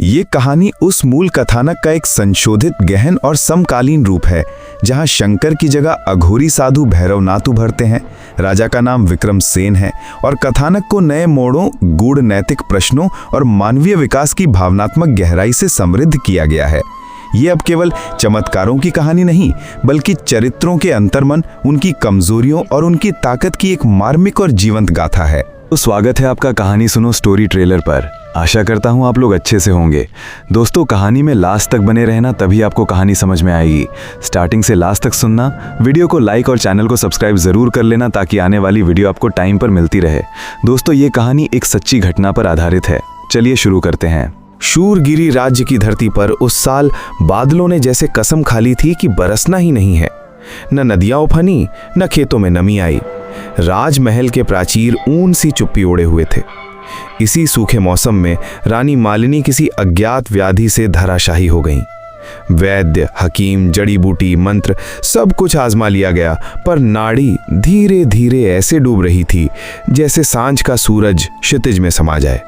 ये कहानी उस मूल कथानक का एक संशोधित, गहन और समकालीन रूप है, जहां शंकर की जगह अघोरी साधु भैरवनाथ उभरते हैं। राजा का नाम विक्रम सेन है और कथानक को नए मोड़ों, गूढ़ नैतिक प्रश्नों और मानवीय विकास की भावनात्मक गहराई से समृद्ध किया गया है। ये अब केवल चमत्कारों की कहानी नहीं, बल्कि चरित्रों के अंतर्मन, उनकी कमजोरियों और उनकी ताकत की एक मार्मिक और जीवंत गाथा है। तो स्वागत है आपका कहानी सुनो स्टोरी ट्रेलर पर। आशा करता हूँ आप लोग अच्छे से होंगे। दोस्तों, कहानी में लास्ट तक बने रहना, तभी आपको कहानी समझ में आएगी। स्टार्टिंग से लास्ट तक सुनना, वीडियो को लाइक और चैनल को सब्सक्राइब जरूर कर लेना ताकि आने वाली वीडियो आपको टाइम पर मिलती रहे। दोस्तों, ये कहानी एक सच्ची घटना पर आधारित है। चलिए शुरू करते हैं। शूरगिरी राज्य की धरती पर उस साल बादलों ने जैसे कसम खा ली थी कि बरसना ही नहीं है। न नदियां उफनी, न खेतों में नमी आई। राजमहल के प्राचीर ऊन सी चुप्पी ओढ़े हुए थे। इसी सूखे मौसम में रानी मालिनी किसी अज्ञात व्याधि से धराशायी हो गईं। वैद्य, हकीम, जड़ी बूटी, मंत्र सब कुछ आजमा लिया गया, पर नाड़ी धीरे धीरे ऐसे डूब रही थी जैसे सांझ का सूरज क्षितिज में समा जाए।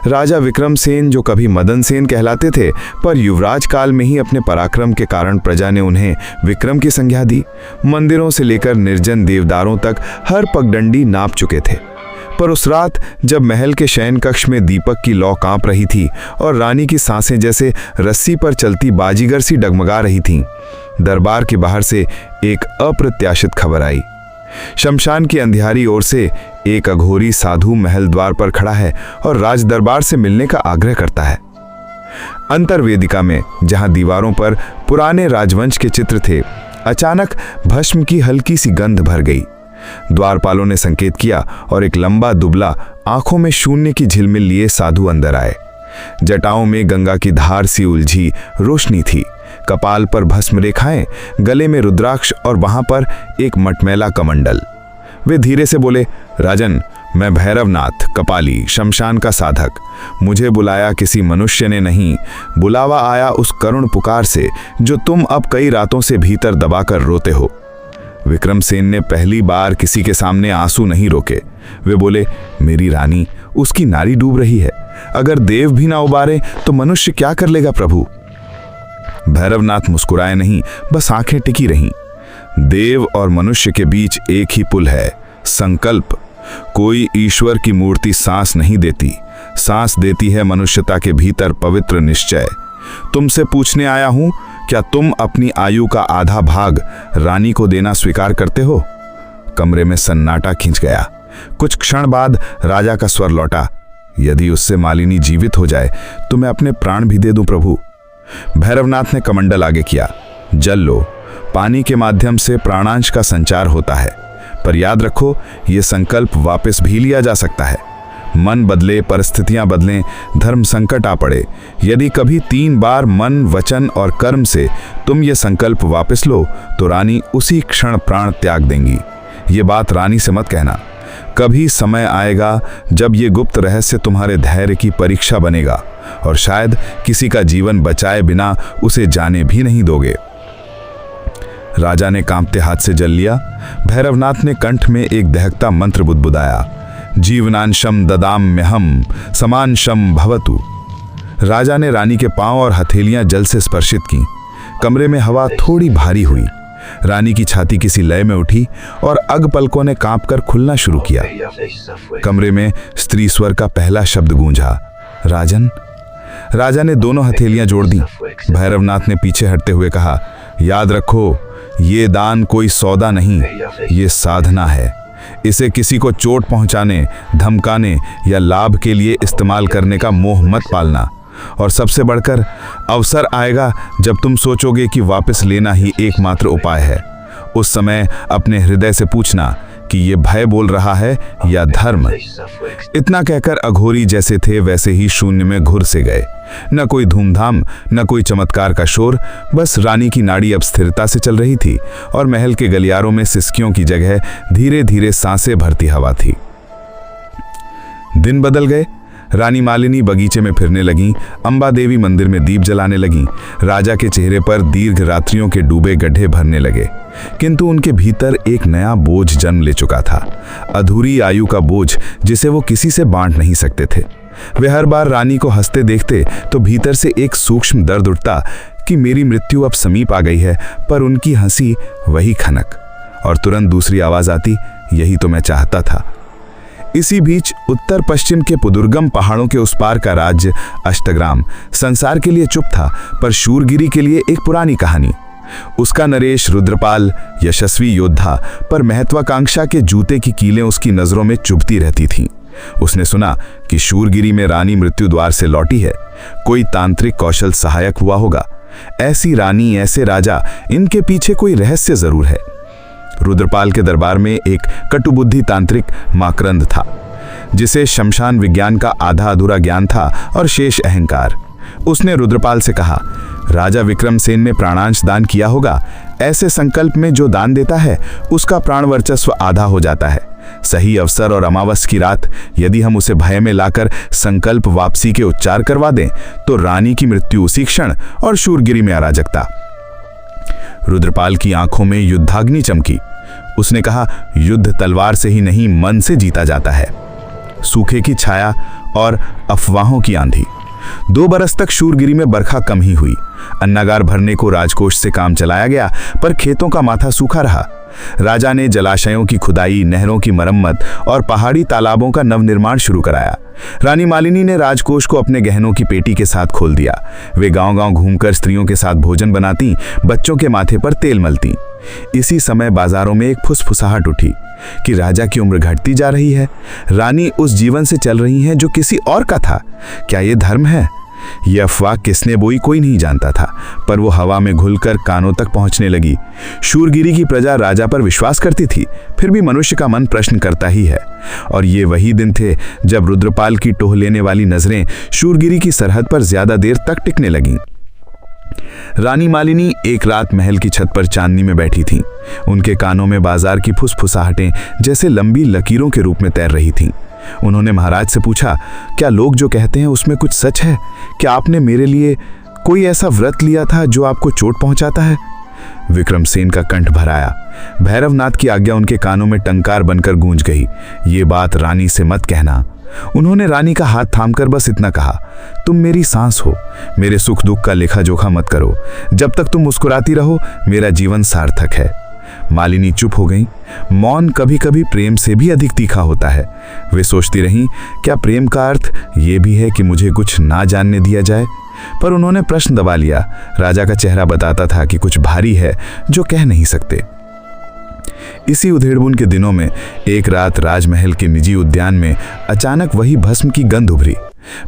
राजा विक्रम सेन, जो कभी मदन सेन कहलाते थे, पर युवराज काल में ही अपने पराक्रम के कारण प्रजा ने उन्हें विक्रम की संज्ञा दी। मंदिरों से लेकर निर्जन देवदारों तक हर पगडंडी नाप चुके थे। पर उस रात जब महल के शयन कक्ष में दीपक की लौ कांप रही थी और रानी की सांसें जैसे रस्सी पर चलती बाजीगर सी डगमगा रही थीं, दरबार के बाहर से एक अप्रत्याशित खबर आई। शमशान की अंधियारी ओर से एक अघोरी साधु महल द्वार पर खड़ा है और राज दरबार से मिलने का आग्रह करता है। अंतर्वेदिका में, जहां दीवारों पर पुराने राजवंश के चित्र थे, अचानक भस्म की हल्की सी गंध भर गई। द्वारपालों ने संकेत किया और एक लंबा दुबला, आंखों में शून्य की झिलमिल लिए साधु अंदर आए। जटाओं में गंगा की धार सी उलझी रोशनी थी, कपाल पर भस्म रेखाएं, गले में रुद्राक्ष और वहां पर एक मटमैला कमंडल। वे धीरे से बोले, राजन, मैं भैरवनाथ कपाली, शमशान का साधक। मुझे बुलाया किसी मनुष्य ने नहीं, बुलावा आया उस करुण पुकार से जो तुम अब कई रातों से भीतर दबाकर रोते हो। विक्रम सेन ने पहली बार किसी के सामने आंसू नहीं रोके। वे बोले, मेरी रानी, उसकी नारी डूब रही है। अगर देव भी ना उबारे तो मनुष्य क्या कर लेगा प्रभु। भैरवनाथ मुस्कुराए नहीं, बस आंखें टिकी रहीं। देव और मनुष्य के बीच एक ही पुल है, संकल्प। कोई ईश्वर की मूर्ति सांस नहीं देती, सांस देती है मनुष्यता के भीतर पवित्र निश्चय। तुमसे पूछने आया हूं, क्या तुम अपनी आयु का आधा भाग रानी को देना स्वीकार करते हो? कमरे में सन्नाटा खिंच गया। कुछ क्षण बाद राजा का स्वर लौटा, यदि उससे मालिनी जीवित हो जाए तो मैं अपने प्राण भी दे दूं प्रभु। भैरवनाथ ने कमंडल आगे किया। जल लो, पानी के माध्यम से प्राणांश का संचार होता है, पर याद रखो, यह संकल्प वापस भी लिया जा सकता है। मन बदले, परिस्थितियां बदलें, धर्म संकट आ पड़े, यदि कभी 3 बार मन, वचन और कर्म से तुम ये संकल्प वापस लो तो रानी उसी क्षण प्राण त्याग देंगी। ये बात रानी से मत कहना। कभी समय आएगा जब ये गुप्त रहस्य तुम्हारे धैर्य की परीक्षा बनेगा और शायद किसी का जीवन बचाए बिना उसे जाने भी नहीं दोगे। राजा ने कांपते हाथ से जल लिया। भैरवनाथ ने कंठ में एक दहकता मंत्र बुदबुदाया, जीवनांशम ददाम्यहम समांशम भवतु। राजा ने रानी के पांव और हथेलियां जल से स्पर्शित की। कमरे में हवा थोड़ी भारी हुई। रानी की छाती किसी लय में उठी और अगपलकों ने कांपकर खुलना शुरू किया। कमरे में स्त्री स्वर का पहला शब्द गूंजा, राजन। राजा ने दोनों हथेलियां जोड़ दी। भैरवनाथ ने पीछे हटते हुए कहा, याद रखो, ये दान कोई सौदा नहीं, ये साधना है। इसे किसी को चोट पहुंचाने, धमकाने या लाभ के लिए इस्तेमाल करने का मोह मत पालना। और सबसे बढ़कर, अवसर आएगा जब तुम सोचोगे कि वापस लेना ही एकमात्र उपाय है। उस समय अपने हृदय से पूछना कि ये भय बोल रहा है या धर्म। इतना कहकर अघोरी जैसे थे वैसे ही शून्य में घुर से गए। न कोई धूमधाम, न कोई चमत्कार का शोर, बस रानी की नाड़ी अब स्थिरता से चल रही थी और महल के गलियारों में सिसकियों की जगह धीरे धीरे सांसें भरती हवा थी। दिन बदल गए। रानी मालिनी बगीचे में फिरने लगीं, अंबा देवी मंदिर में दीप जलाने लगीं। राजा के चेहरे पर दीर्घ रात्रियों के डूबे गड्ढे भरने लगे, किंतु उनके भीतर एक नया बोझ जन्म ले चुका था, अधूरी आयु का बोझ जिसे वो किसी से बांट नहीं सकते थे। वे हर बार रानी को हंसते देखते तो भीतर से एक सूक्ष्म दर्द उठता कि मेरी मृत्यु अब समीप आ गई है, पर उनकी हंसी वही खनक, और तुरंत दूसरी आवाज आती, यही तो मैं चाहता था। इसी बीच उत्तर पश्चिम के पुदुर्गम पहाड़ों के उस पार का राज्य अष्टग्राम संसार के लिए चुप था, पर शूरगिरी के लिए एक पुरानी कहानी। उसका नरेश रुद्रपाल यशस्वी योद्धा, पर महत्वाकांक्षा के जूते की कीलें उसकी नजरों में चुभती रहती थीं। उसने सुना कि शूरगिरी में रानी मृत्यु द्वार से लौटी है, कोई तांत्रिक कौशल सहायक हुआ होगा। ऐसी रानी, ऐसे राजा, इनके पीछे कोई रहस्य जरूर है। रुद्रपाल के दरबार में एक कटुबुद्धि तांत्रिक माकरंद था, जिसे शमशान विज्ञान का आधा अधूरा ज्ञान था और शेष अहंकार। उसने रुद्रपाल से कहा, राजा विक्रमसेन ने प्राणांश दान किया होगा। ऐसे संकल्प में जो दान देता है उसका प्राण वर्चस्व आधा हो जाता है। सही अवसर और अमावस की रात यदि हम उसे भय में लाकर संकल्प वापसी के उच्चार करवा दें तो रानी की मृत्यु उसी क्षण और शूरगिरी में अराजकता। रुद्रपाल की आंखों में युद्धाग्नि चमकी। उसने कहा, युद्ध तलवार से ही नहीं, मन से जीता जाता है। सूखे की छाया और अफवाहों की आंधी। 2 बरस तक शूरगिरी में बरखा कम ही हुई। अन्नागार भरने को राजकोष से काम चलाया गया, पर खेतों का माथा सूखा रहा। राजा ने जलाशयों की खुदाई, नहरों की मरम्मत और पहाड़ी तालाबों का नवनिर्माण शुरू कराया। रानी मालिनी ने राजकोष को अपने गहनों की पेटी के साथ खोल दिया। वे गांव-गांव घूमकर स्त्रियों के साथ भोजन बनाती, बच्चों के माथे पर तेल मलती। इसी समय बाजारों में एक फुसफुसाहट उठी कि राजा की उम्र घटती जा रही है। रानी उस जीवन से चल रही हैं जो किसी और का था। क्या ये धर्म है? यह अफवाह किसने बोई कोई नहीं जानता था, पर वो हवा में घुलकर कानों तक पहुंचने लगी। शूरगिरी की प्रजा राजा पर विश्वास करती थी, फिर भी मनुष्य का मन प्रश्न करता ही है। और ये वही दिन थे जब रुद्रपाल की टोह लेने वाली नजरें शूरगिरी की सरहद पर ज्यादा देर तक टिकने लगीं। रानी मालिनी एक रात महल की छत पर चांदनी में बैठी थीं। उनके कानों में बाजार की फुसफुसाहटें जैसे लंबी लकीरों के रूप में तैर रही थीं। उन्होंने महाराज से पूछा, क्या लोग जो कहते हैं उसमें कुछ सच है? क्या आपने मेरे लिए कोई ऐसा व्रत लिया था जो आपको चोट पहुंचाता है? विक्रमसेन का कंठ भराया। भैरवनाथ की आज्ञा उनके कानों में टंकार बनकर गूंज गई, ये बात रानी से मत कहना। उन्होंने रानी का हाथ थामकर बस इतना कहा, तुम मेरी सांस हो, मेरे सुख दुख का लेखा जोखा मत करो। जब तक तुम मुस्कुराती रहो मेरा जीवन सार्थक है। मालिनी चुप हो गईं। मौन कभी कभी प्रेम से भी अधिक तीखा होता है। वे सोचती रहीं, क्या प्रेम का अर्थ ये भी है कि मुझे कुछ ना जानने दिया जाए? पर उन्होंने प्रश्न दबा लिया। राजा का चेहरा बताता था कि कुछ भारी है जो कह नहीं सकते। इसी उधेड़बुन के दिनों में एक रात राजमहल के निजी उद्यान में अचानक वही भस्म की गंध उभरी।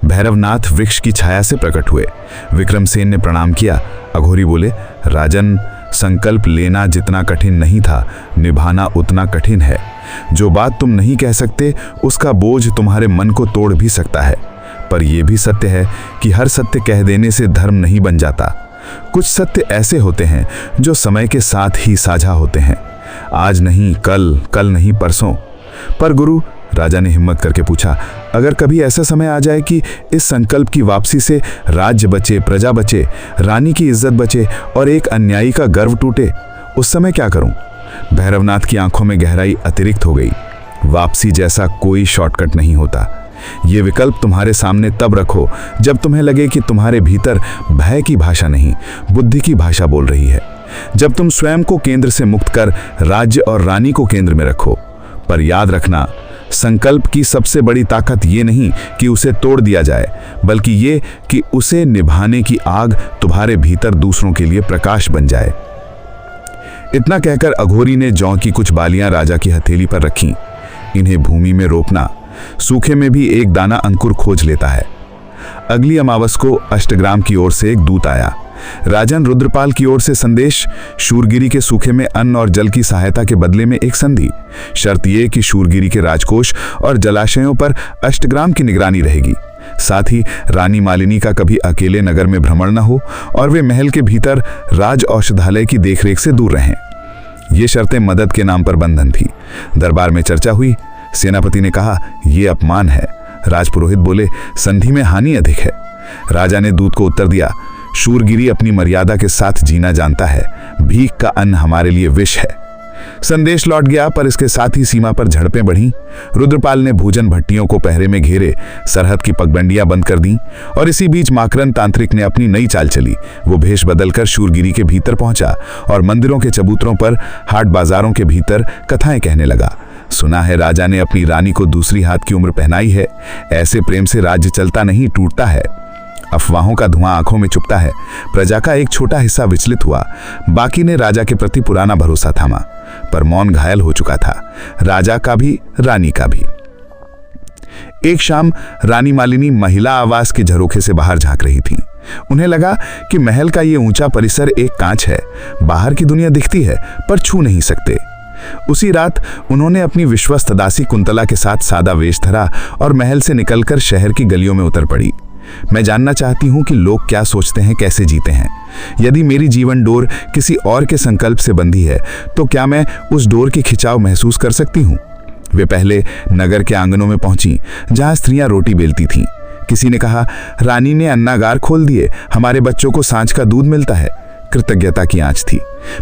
भैरवनाथ वृक्ष की छाया से प्रकट हुए। विक्रमसेन ने प्रणाम किया। अघोरी बोले, राजन, संकल्प लेना जितना कठिन नहीं था, निभाना उतना कठिन है। जो बात तुम नहीं कह सकते उसका बोझ तुम्हारे मन को तोड़ भी सकता है। पर यह भी सत्य है कि हर सत्य कह देने से धर्म नहीं बन जाता। कुछ सत्य ऐसे होते हैं जो समय के साथ ही साझा होते हैं, आज नहीं कल, कल नहीं परसों। पर गुरु, राजा ने हिम्मत करके पूछा, अगर कभी ऐसा समय आ जाए कि इस संकल्प की वापसी से राज्य बचे, प्रजा बचे, रानी की इज्जत बचे और एक अन्यायी का गर्व टूटे, उस समय क्या करूं? भैरवनाथ की आंखों में गहराई अतिरिक्त हो गई। वापसी जैसा कोई शॉर्टकट नहीं होता। ये विकल्प तुम्हारे सामने तब रखो जब तुम्हें लगे कि तुम्हारे भीतर भय की भाषा नहीं, बुद्धि की भाषा बोल रही है। जब तुम स्वयं को केंद्र से मुक्त कर राज्य और रानी को केंद्र में रखो। पर याद रखना, संकल्प की सबसे बड़ी ताकत ये नहीं कि उसे तोड़ दिया जाए, बल्कि ये कि उसे निभाने की आग तुम्हारे भीतर दूसरों के लिए प्रकाश बन जाए। इतना कहकर अघोरी ने जौ की कुछ बालियां राजा की हथेली पर रखीं। इन्हें भूमि में रोपना, सूखे में भी एक दाना अंकुर खोज लेता है। अगली अमावस को अष्टग्राम की ओर से एक दूत आया। राजन रुद्रपाल की ओर से संदेश, शूरगिरी के सूखे में अन्न और जल की सहायता के बदले में एक संधि। शर्त यह कि शूरगिरी के राजकोष और जलाशयों पर अष्टग्राम की निगरानी रहेगी। साथ ही रानी मालिनी का कभी अकेले नगर में भ्रमण न हो और वे महल के भीतर राज औषधालय की देखरेख से दूर रहें। ये शर्तें मदद के नाम पर बंधन थी। दरबार में चर्चा हुई। सेनापति ने कहा, यह अपमान है। राजपुरोहित बोले, संधि में हानि अधिक है। राजा ने दूत को उत्तर दिया, शूरगिरी अपनी मर्यादा के साथ जीना जानता है। भीख का अन्न हमारे लिए विष है। संदेश लौट गया, पर इसके साथ ही सीमा पर झड़पें बढ़ीं। रुद्रपाल ने भूजन भट्टियों को पहरे में घेरे, सरहद की पगडंडियां बंद कर दी और इसी बीच माकरन तांत्रिक ने अपनी नई चाल चली। वो भेष बदलकर शूरगिरी के भीतर पहुंचा और मंदिरों के चबूतरों पर, हाट बाजारों के भीतर कथाएं कहने लगा। सुना है राजा ने अपनी रानी को दूसरी हाथ की उम्र पहनाई है। ऐसे प्रेम से राज्य चलता नहीं, टूटता है। अफवाहों का धुआं आंखों में चुभता है। प्रजा का एक छोटा हिस्सा विचलित हुआ, बाकी ने राजा के प्रति पुराना भरोसा थामा, पर मौन घायल हो चुका था, राजा का भी, रानी का भी। एक शाम रानी मालिनी महिला आवास के झरोखे से बाहर झांक रही थीं। उन्हें लगा कि महल का ये ऊंचा परिसर एक कांच है, बाहर की दुनिया दिखती है पर छू नहीं सकते। उसी रात उन्होंने अपनी विश्वस्त दासी कुंतला के साथ सादा वेश धरा और महल से निकलकर शहर की गलियों में उतर पड़ी। मैं जानना चाहती हूं कि लोग क्या सोचते हैं, कैसे जीते हैं। यदि मेरी जीवन डोर किसी और के संकल्प से बंधी है तो क्या मैं उस डोर की खिंचाव महसूस कर सकती हूं? वे पहले नगर के आंगनों में पहुंची, जहां स्त्रियां रोटी बेलती थीं। किसी ने कहा, रानी ने अन्नागार खोल दिए, हमारे बच्चों को सांझ का दूध मिलता है। कृतज्ञता की आंच थी।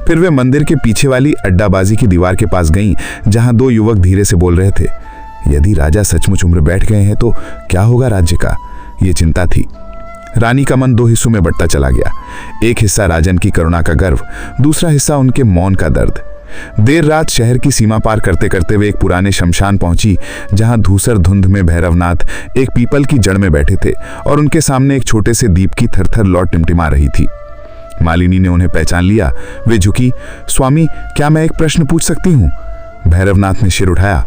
फिर वे मंदिर के पीछे वाली अड्डाबाजी की दीवार के पास गईं, जहां दो युवक धीरे से बोल रहे थे। यदि राजा सचमुच उम्र बैठ गए हैं तो क्या होगा राज्य का? ये चिंता थी। रानी का मन दो हिस्सों में बंटता चला गया। एक हिस्सा राजन की करुणा का गर्व, दूसरा हिस्सा उनके मौन का दर्द। देर रात शहर की सीमा पार करते करते वे एक पुराने शमशान पहुंची, जहां धूसर धुंध में भैरवनाथ एक पीपल की जड़ में बैठे थे और उनके सामने एक छोटे से दीप की थरथर लौ टिमटिमा रही थी। मालिनी ने उन्हें पहचान लिया। वे झुकी, स्वामी क्या मैं एक प्रश्न पूछ सकती हूँ? भैरवनाथ ने सिर उठाया।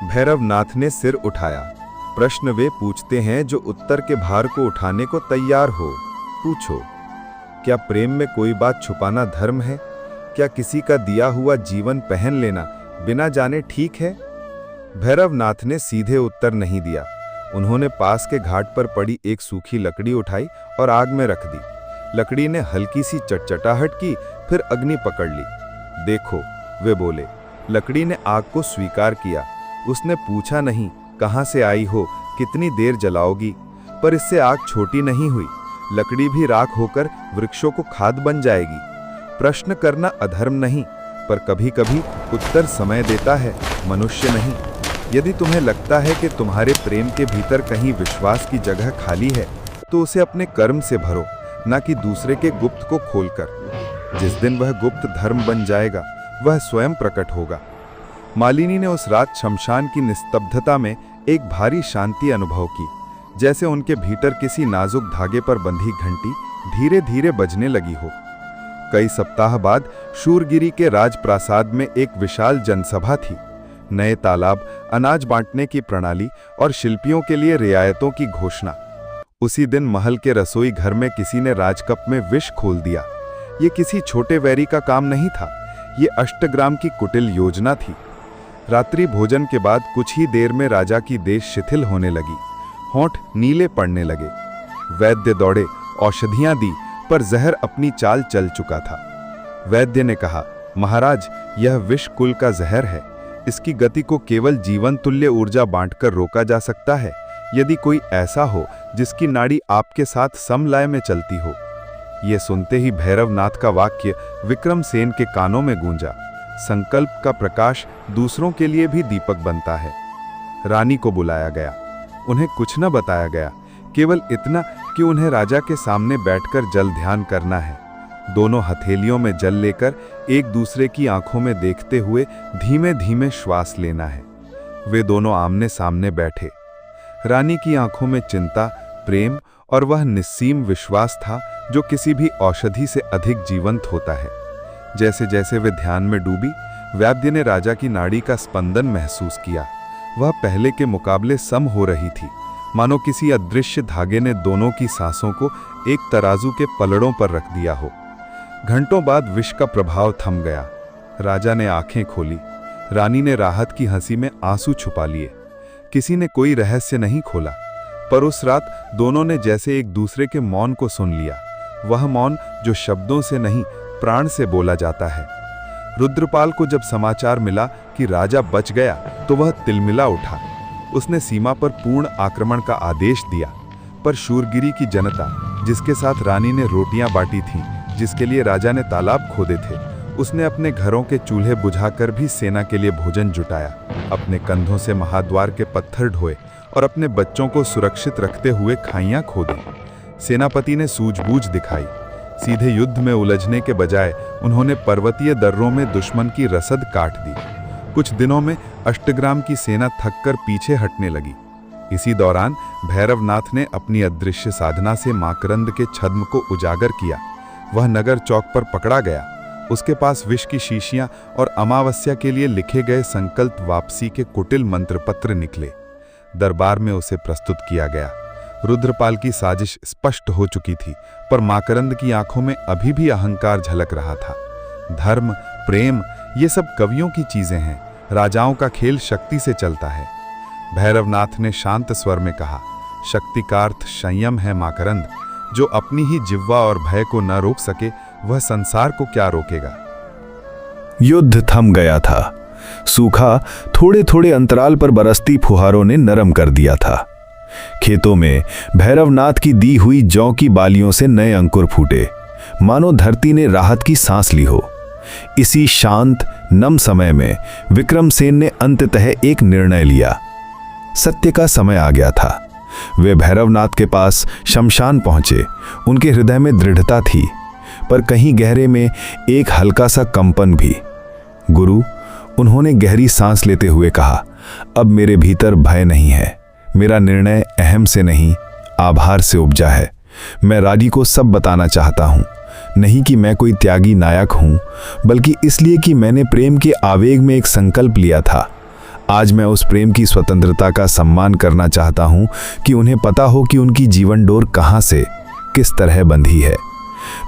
भैरवनाथ ने सिर उठाया। प्रश्न वे पूछते हैं जो उत्तर के भार को उठाने को तैयार हो। पूछो। क्या प्रेम में कोई बात छुपाना धर्म है? क्या किसी का दिया हुआ जीवन पहन लेना बिना जाने ठीक है? भैरवनाथ ने सीधे उत्तर नहीं दिया। उन्होंने पास के घाट पर पड़ी एक सूखी लकड़ी उठाई और आग में रख दी। लकड़ी ने हल्की सी चटचटाहट की, फिर अग्नि पकड़ ली। देखो, वे बोले। लकड़ी ने आग को स्वीकार किया। उसने पूछा नहीं, कहां से आई हो, कितनी देर जलाओगी? पर इससे आग छोटी नहीं हुई। लकड़ी भी राख होकर वृक्षों को खाद बन जाएगी। प्रश्न करना अधर्म नहीं, पर कभी कभी उत्तर समय देता है, मनुष्य नहीं। यदि तुम्हें लगता है कि तुम्हारे प्रेम के भीतर कहीं विश्वास की जगह खाली है, तो उसे अपने कर्म से भरो, न कि दूसरे के गुप्त को खोलकर। जिस दिन वह गुप्त धर्म बन जाएगा, वह स्वयं प्रकट होगा। मालिनी ने उस रात शमशान की निस्तब्धता में एक भारी शांति अनुभव की, जैसे उनके भीतर किसी नाजुक धागे पर बंधी घंटी धीरे धीरे बजने लगी हो। कई सप्ताह बाद शूरगिरी के राजप्रासाद में एक विशाल जनसभा थी। नए तालाब, अनाज बांटने की प्रणाली और शिल्पियों के लिए रियायतों की घोषणा। उसी दिन महल के रसोई घर में किसी ने राजकप में विष खोल दिया। ये किसी छोटे वैरी का काम नहीं था, ये अष्टग्राम की कुटिल योजना थी। रात्रि भोजन के बाद कुछ ही देर में राजा की देश शिथिल होने लगी, होंठ नीले पड़ने लगे। वैद्य दौड़े, औषधियां दी, पर जहर अपनी चाल चल चुका था। वैद्य ने कहा, महाराज, यह विष कुल का जहर है। इसकी गति को केवल जीवन तुल्य ऊर्जा बांटकर रोका जा सकता है। यदि कोई ऐसा हो जिसकी नाड़ी आपके साथ समलय में चलती हो। ये सुनते ही भैरवनाथ का वाक्य विक्रमसेन के कानों में गूंजा। संकल्प का प्रकाश दूसरों के लिए भी दीपक बनता है। रानी को बुलाया गया। उन्हें कुछ न बताया गया, केवल इतना कि उन्हें राजा के सामने बैठकर जल ध्यान करना है। दोनों हथेलियों में जल लेकर एक दूसरे की आंखों में देखते हुए धीमे धीमे श्वास लेना है। वे दोनों आमने सामने बैठे। रानी की आंखों में चिंता, प्रेम और वह निस्सीम विश्वास था जो किसी भी औषधि से अधिक जीवंत होता है। जैसे जैसे वे ध्यान में डूबी, वैद्य ने राजा की नाड़ी का स्पंदन महसूस किया। वह पहले के मुकाबले सम हो रही थी, मानो किसी अदृश्य धागे ने दोनों की सांसों को एक तराजू के पलड़ों पर रख दिया हो। घंटों बाद विष का प्रभाव थम गया। राजा ने आंखें खोली। रानी ने राहत की हंसी में आंसू छुपा लिए। किसी ने कोई रहस्य नहीं खोला, पर उस रात दोनों ने जैसे एक दूसरे के मौन को सुन लिया। वह मौन जो शब्दों से नहीं, प्राण से बोला जाता है। रुद्रपाल को जब समाचार मिला कि राजा बच गया, तो वह तिलमिला उठा। उसने सीमा पर पूर्ण आक्रमण का आदेश दिया, पर शूरगिरी की जनता, जिसके साथ रानी ने रोटियां बांटी थीं, जिसके लिए राजा ने तालाब खोदे थे, उसने अपने घरों के चूल्हे बुझाकर भी सेना के लिए भोजन जुटाया, अपने कंधों से महाद्वार के पत्थर ढोए और अपने बच्चों को सुरक्षित रखते हुए खाइयां खोदी। सेनापति ने सूझबूझ दिखाई। सीधे युद्ध में उलझने के बजाय उन्होंने पर्वतीय दर्रों में दुश्मन की रसद काट दी। कुछ दिनों में अष्टग्राम की सेना थककर पीछे हटने लगी। इसी दौरान भैरवनाथ ने अपनी अदृश्य साधना से माकरंद के छद्म को उजागर किया। वह नगर चौक पर पकड़ा गया। उसके पास विष की शीशियां और अमावस्या के लिए लिखे गए संकल्प वापसी के कुटिल मंत्र पत्र निकले। दरबार में उसे प्रस्तुत किया गया। रुद्रपाल की साजिश स्पष्ट हो चुकी थी, पर माकरंद की आंखों में अभी भी अहंकार झलक रहा था। धर्म, प्रेम, ये सब कवियों की चीजें हैं। राजाओं का खेल शक्ति से चलता है। भैरवनाथ ने शांत स्वर में कहा, शक्ति का अर्थ संयम है माकरंद। जो अपनी ही जिह्वा और भय को न रोक सके, वह संसार को क्या रोकेगा। युद्ध थम गया था। सूखा थोड़े थोड़े अंतराल पर बरसती फुहारों ने नरम कर दिया था। खेतों में भैरवनाथ की दी हुई जौ की बालियों से नए अंकुर फूटे, मानो धरती ने राहत की सांस ली हो। इसी शांत नम समय में विक्रमसेन ने अंततः एक निर्णय लिया। सत्य का समय आ गया था। वे भैरवनाथ के पास शमशान पहुंचे। उनके हृदय में दृढ़ता थी, पर कहीं गहरे में एक हल्का सा कंपन भी। गुरु, उन्होंने गहरी सांस लेते हुए कहा, अब मेरे भीतर भय नहीं है। मेरा निर्णय अहम से नहीं, आभार से उपजा है। मैं रानी को सब बताना चाहता हूँ, नहीं कि मैं कोई त्यागी नायक हूँ, बल्कि इसलिए कि मैंने प्रेम के आवेग में एक संकल्प लिया था। आज मैं उस प्रेम की स्वतंत्रता का सम्मान करना चाहता हूँ कि उन्हें पता हो कि उनकी जीवन डोर कहाँ से, किस तरह बंधी है।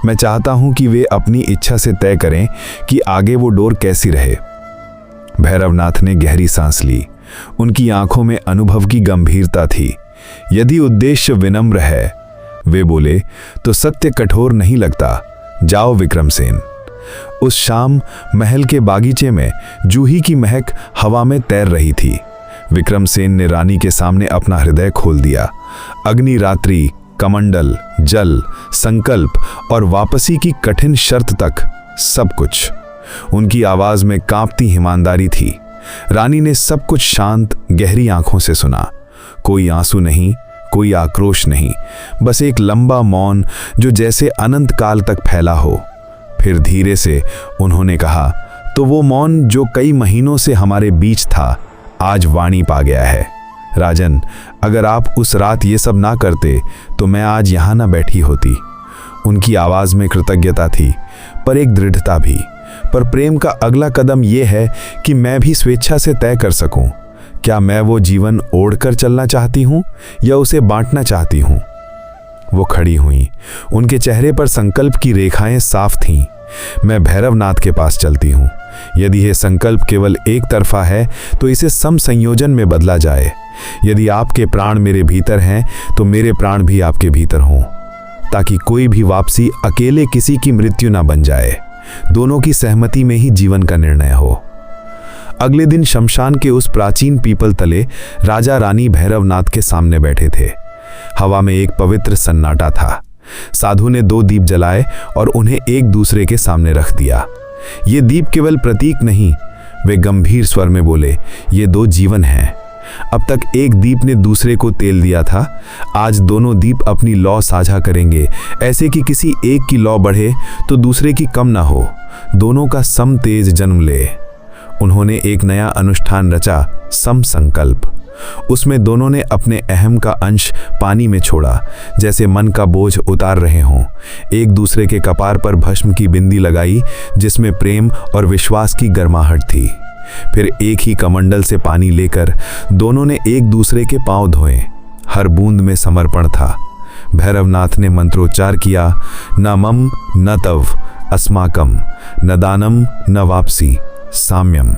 मैं चाहता हूँ कि वे अपनी इच्छा से तय करें कि आगे वो डोर कैसी रहे। भैरवनाथ ने गहरी सांस ली। उनकी आंखों में अनुभव की गंभीरता थी। यदि उद्देश्य विनम्र है, वे बोले, तो सत्य कठोर नहीं लगता। जाओ विक्रमसेन। उस शाम महल के बागीचे में जूही की महक हवा में तैर रही थी। विक्रमसेन ने रानी के सामने अपना हृदय खोल दिया। अग्नि, रात्रि, कमंडल, जल, संकल्प और वापसी की कठिन शर्त तक सब कुछ। उनकी आवाज में कांपती ईमानदारी थी। रानी ने सब कुछ शांत गहरी आंखों से सुना। कोई आंसू नहीं, कोई आक्रोश नहीं, बस एक लंबा मौन जो जैसे अनंत काल तक फैला हो। फिर धीरे से उन्होंने कहा, तो वो मौन जो कई महीनों से हमारे बीच था, आज वाणी पा गया है। राजन, अगर आप उस रात ये सब ना करते तो मैं आज यहाँ ना बैठी होती। उनकी आवाज में कृतज्ञता थी, पर एक दृढ़ता भी। पर प्रेम का अगला कदम यह है कि मैं भी स्वेच्छा से तय कर सकूं। क्या मैं वो जीवन ओढ़कर चलना चाहती हूं या उसे बांटना चाहती हूं? वो खड़ी हुई। उनके चेहरे पर संकल्प की रेखाएं साफ थीं। मैं भैरवनाथ के पास चलती हूं। यदि यह संकल्प केवल एक तरफा है तो इसे सम संयोजन में बदला जाए। यदि आपके प्राण मेरे भीतर हैं तो मेरे प्राण भी आपके भीतर हों, ताकि कोई भी वापसी अकेले किसी की मृत्यु ना बन जाए। दोनों की सहमति में ही जीवन का निर्णय हो। अगले दिन शमशान के उस प्राचीन पीपल तले राजा रानी भैरवनाथ के सामने बैठे थे। हवा में एक पवित्र सन्नाटा था। साधु ने 2 दीप जलाए और उन्हें एक दूसरे के सामने रख दिया। ये दीप केवल प्रतीक नहीं, वे गंभीर स्वर में बोले, ये 2 जीवन हैं। अब तक एक दीप ने दूसरे को तेल दिया था, आज दोनों दीप अपनी लौ साझा करेंगे, ऐसे कि किसी एक की लौ बढ़े तो दूसरे की कम ना हो, दोनों का सम तेज जन्म ले। उन्होंने एक नया अनुष्ठान रचा, सम संकल्प। उसमें दोनों ने अपने अहम का अंश पानी में छोड़ा, जैसे मन का बोझ उतार रहे हों। एक दूसरे के कपार पर भस्म की बिंदी लगाई, जिसमें प्रेम और विश्वास की गर्माहट थी। फिर एक ही कमंडल से पानी लेकर दोनों ने एक दूसरे के पांव धोए। हर बूंद में समर्पण था। भैरवनाथ ने मंत्रोच्चार किया, न मम न तव अस्माकम, न दानम न वापसी, साम्यम।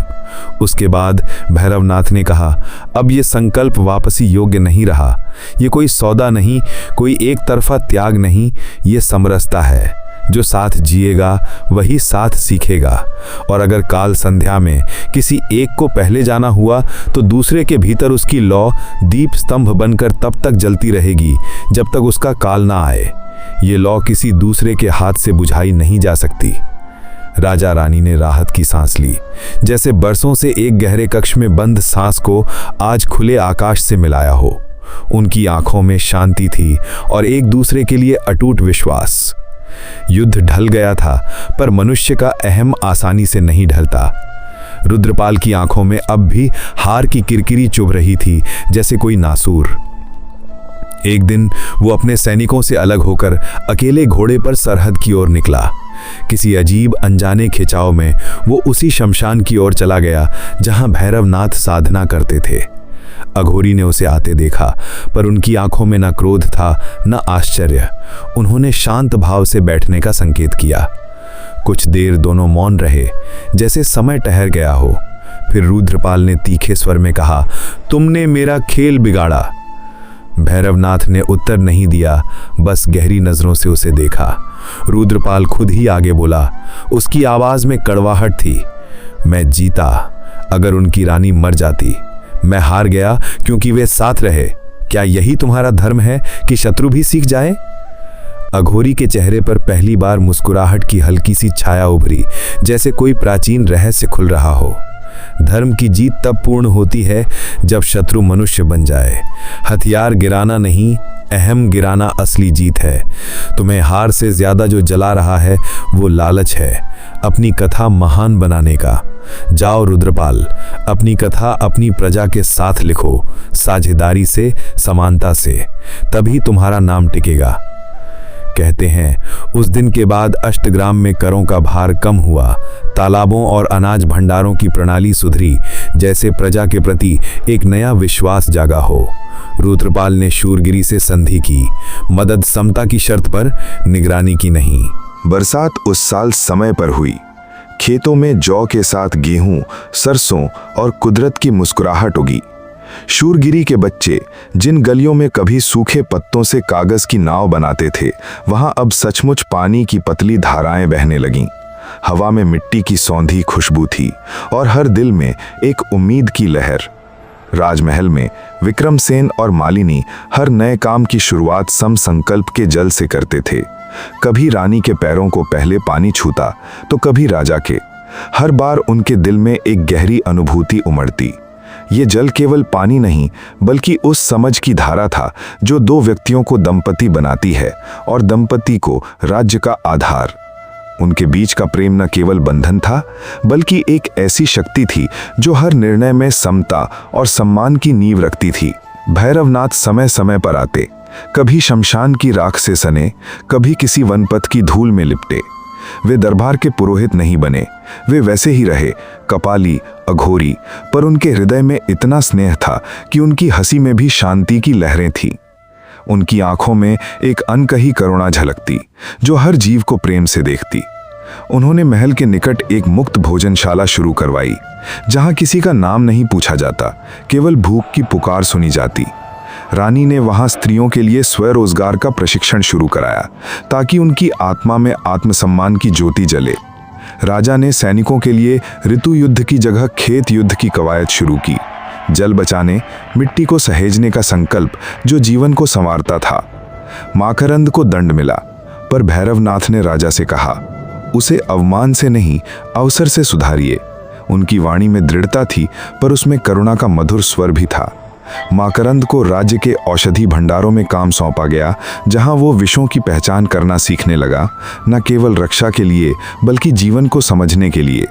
उसके बाद भैरवनाथ ने कहा, अब ये संकल्प वापसी योग्य नहीं रहा। ये कोई सौदा नहीं, कोई एक तरफा त्याग नहीं, ये समरसता है। जो साथ जिएगा वही साथ सीखेगा। और अगर काल संध्या में किसी एक को पहले जाना हुआ तो दूसरे के भीतर उसकी लौ दीप स्तंभ बनकर तब तक जलती रहेगी जब तक उसका काल ना आए। ये लौ किसी दूसरे के हाथ से बुझाई नहीं जा सकती। राजा रानी ने राहत की सांस ली, जैसे बरसों से एक गहरे कक्ष में बंद सांस को आज खुले आकाश से मिलाया हो। उनकी आंखों में शांति थी और एक दूसरे के लिए अटूट विश्वास। युद्ध ढल गया था, पर मनुष्य का अहम आसानी से नहीं ढलता। रुद्रपाल की आंखों में अब भी हार की किरकिरी चुभ रही थी, जैसे कोई नासूर। एक दिन वो अपने सैनिकों से अलग होकर अकेले घोड़े पर सरहद की ओर निकला। किसी अजीब अनजाने खिंचाव में वो उसी शमशान की ओर चला गया जहां भैरवनाथ साधना करते थे। अघोरी ने उसे आते देखा, पर उनकी आंखों में न क्रोध था न आश्चर्य। उन्होंने शांत भाव से बैठने का संकेत किया। कुछ देर दोनों मौन रहे, जैसे समय ठहर गया हो। फिर रुद्रपाल ने तीखे स्वर में कहा, तुमने मेरा खेल बिगाड़ा। भैरवनाथ ने उत्तर नहीं दिया, बस गहरी नजरों से उसे देखा। रुद्रपाल खुद ही आगे बोला, उसकी आवाज में कड़वाहट थी। मैं जीता अगर उनकी रानी मर जाती, मैं हार गया क्योंकि वे साथ रहे। क्या यही तुम्हारा धर्म है कि शत्रु भी सीख जाए? अघोरी के चेहरे पर पहली बार मुस्कुराहट की हल्की सी छाया उभरी, जैसे कोई प्राचीन रहस्य खुल रहा हो। धर्म की जीत तब पूर्ण होती है जब शत्रु मनुष्य बन जाए। हथियार गिराना नहीं, अहम गिराना असली जीत है। तुम्हें हार से ज्यादा जो जला रहा है वो लालच है, अपनी कथा महान बनाने का। जाओ रुद्रपाल, अपनी कथा अपनी प्रजा के साथ लिखो, साझेदारी से, समानता से, तभी तुम्हारा नाम टिकेगा। कहते हैं उस दिन के बाद अष्टग्राम में करों का भार कम हुआ, तालाबों और अनाज भंडारों की प्रणाली सुधरी, जैसे प्रजा के प्रति एक नया विश्वास जागा हो। रुद्रपाल ने शूरगिरी से संधि की, मदद समता की शर्त पर, निगरानी की नहीं। बरसात उस साल समय पर हुई। खेतों में जौ के साथ गेहूं, सरसों और कुदरत की मुस्कुराहट उगी। शूरगिरी के बच्चे जिन गलियों में कभी सूखे पत्तों से कागज की नाव बनाते थे, वहां अब सचमुच पानी की पतली धाराएं बहने लगीं। हवा में मिट्टी की सौंधी खुशबू थी और हर दिल में एक उम्मीद की लहर। राजमहल में विक्रमसेन और मालिनी हर नए काम की शुरुआत सम संकल्प के जल से करते थे। कभी रानी के पैरों को पहले पानी छूता तो कभी राजा के। हर बार उनके दिल में एक गहरी अनुभूति उमड़ती। ये जल केवल पानी नहीं, बल्कि उस समझ की धारा था जो दो व्यक्तियों को दंपति बनाती है और दंपति को राज्य का आधार। उनके बीच का प्रेम न केवल बंधन था, बल्कि एक ऐसी शक्ति थी जो हर निर्णय में समता और सम्मान की नींव रखती थी। भैरवनाथ समय समय पर आते, कभी शमशान की राख से सने, कभी किसी वनपथ की धूल में लिपटे। वे दरबार के पुरोहित नहीं बने, वे वैसे ही रहे, कपाली, अघोरी, पर उनके हृदय में इतना स्नेह था कि उनकी हंसी में भी शांति की लहरें थीं। उनकी आंखों में एक अनकही करुणा झलकती, जो हर जीव को प्रेम से देखती। उन्होंने महल के निकट एक मुक्त भोजनशाला शुरू करवाई, जहां किसी का नाम नहीं पूछा जाता, केवल भूख की पुकार सुनी जाती। रानी ने वहां स्त्रियों के लिए स्वरोजगार का प्रशिक्षण शुरू कराया, ताकि उनकी आत्मा में आत्मसम्मान की ज्योति जले। राजा ने सैनिकों के लिए ऋतु युद्ध की जगह खेत युद्ध की कवायद शुरू की। जल बचाने, मिट्टी को सहेजने का संकल्प जो जीवन को संवारता था। माकरंद को दंड मिला, पर भैरवनाथ ने राजा से कहा, उसे अवमान से नहीं, अवसर से सुधारिए। उनकी वाणी में दृढ़ता थी, पर उसमें करुणा का मधुर स्वर भी था। माकरंद को राज्य के औषधि भंडारों में काम सौंपा गया, जहां वो विषों की पहचान करना सीखने लगा, न केवल रक्षा के लिए बल्कि जीवन को समझने के लिए।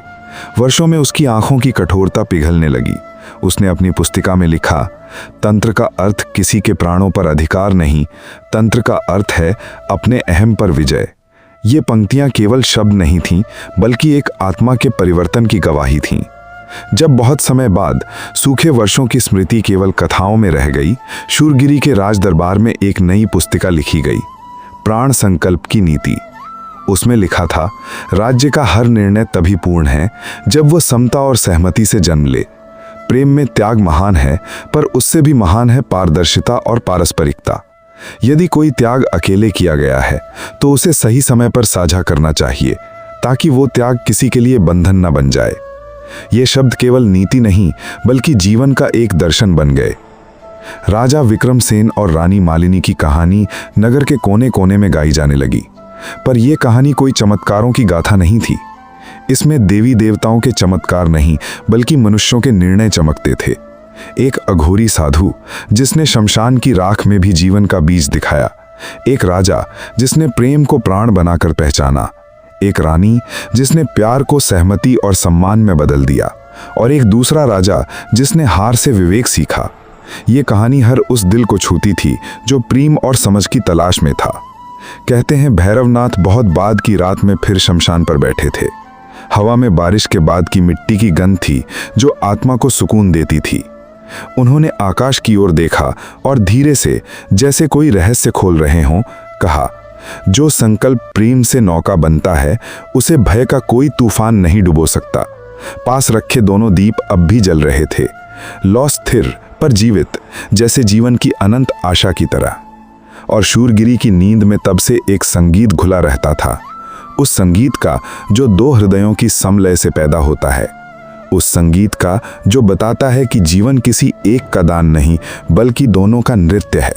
वर्षों में उसकी आंखों की कठोरता पिघलने लगी। उसने अपनी पुस्तिका में लिखा, तंत्र का अर्थ किसी के प्राणों पर अधिकार नहीं, तंत्र का अर्थ है अपने अहम पर विजय। ये पंक्तियां केवल शब्द नहीं थीं, बल्कि एक आत्मा के परिवर्तन की गवाही थीं। जब बहुत समय बाद सूखे वर्षों की स्मृति केवल कथाओं में रह गई, शूरगिरी के राज दरबार में एक नई पुस्तिका लिखी गई, प्राण संकल्प की नीति। उसमें लिखा था, राज्य का हर निर्णय तभी पूर्ण है जब वह समता और सहमति से जन्म ले। प्रेम में त्याग महान है, पर उससे भी महान है पारदर्शिता और पारस्परिकता। यदि कोई त्याग अकेले किया गया है तो उसे सही समय पर साझा करना चाहिए, ताकि वो त्याग किसी के लिए बंधन न बन जाए। ये शब्द केवल नीति नहीं, बल्कि जीवन का एक दर्शन बन गए। राजा विक्रमसेन और रानी मालिनी की कहानी नगर के कोने कोने में गाई जाने लगी, पर यह कहानी कोई चमत्कारों की गाथा नहीं थी। इसमें देवी देवताओं के चमत्कार नहीं बल्कि मनुष्यों के निर्णय चमकते थे। एक अघोरी साधु जिसने शमशान की राख में भी जीवन का बीज दिखाया, एक राजा जिसने प्रेम को प्राण बनाकर पहचाना, एक रानी जिसने प्यार को सहमति और सम्मान में बदल दिया, और एक दूसरा राजा जिसने हार से विवेक सीखा। ये कहानी हर उस दिल को छूती थी जो प्रेम और समझ की तलाश में था। कहते हैं भैरवनाथ बहुत बाद की रात में फिर शमशान पर बैठे थे। हवा में बारिश के बाद की मिट्टी की गंध थी जो आत्मा को सुकून देती थी। उन्होंने आकाश की ओर देखा और धीरे से, जैसे कोई रहस्य खोल रहे हों, कहा, जो संकल्प प्रेम से नौका बनता है उसे भय का कोई तूफान नहीं डुबो सकता। पास रखे दोनों दीप अब भी जल रहे थे, लौ स्थिर पर जीवित, जैसे जीवन की अनंत आशा की तरह। और शूरगिरी की नींद में तब से एक संगीत घुला रहता था, उस संगीत का जो दो हृदयों की समलय से पैदा होता है, उस संगीत का जो बताता है कि जीवन किसी एक का दान नहीं बल्कि दोनों का नृत्य है।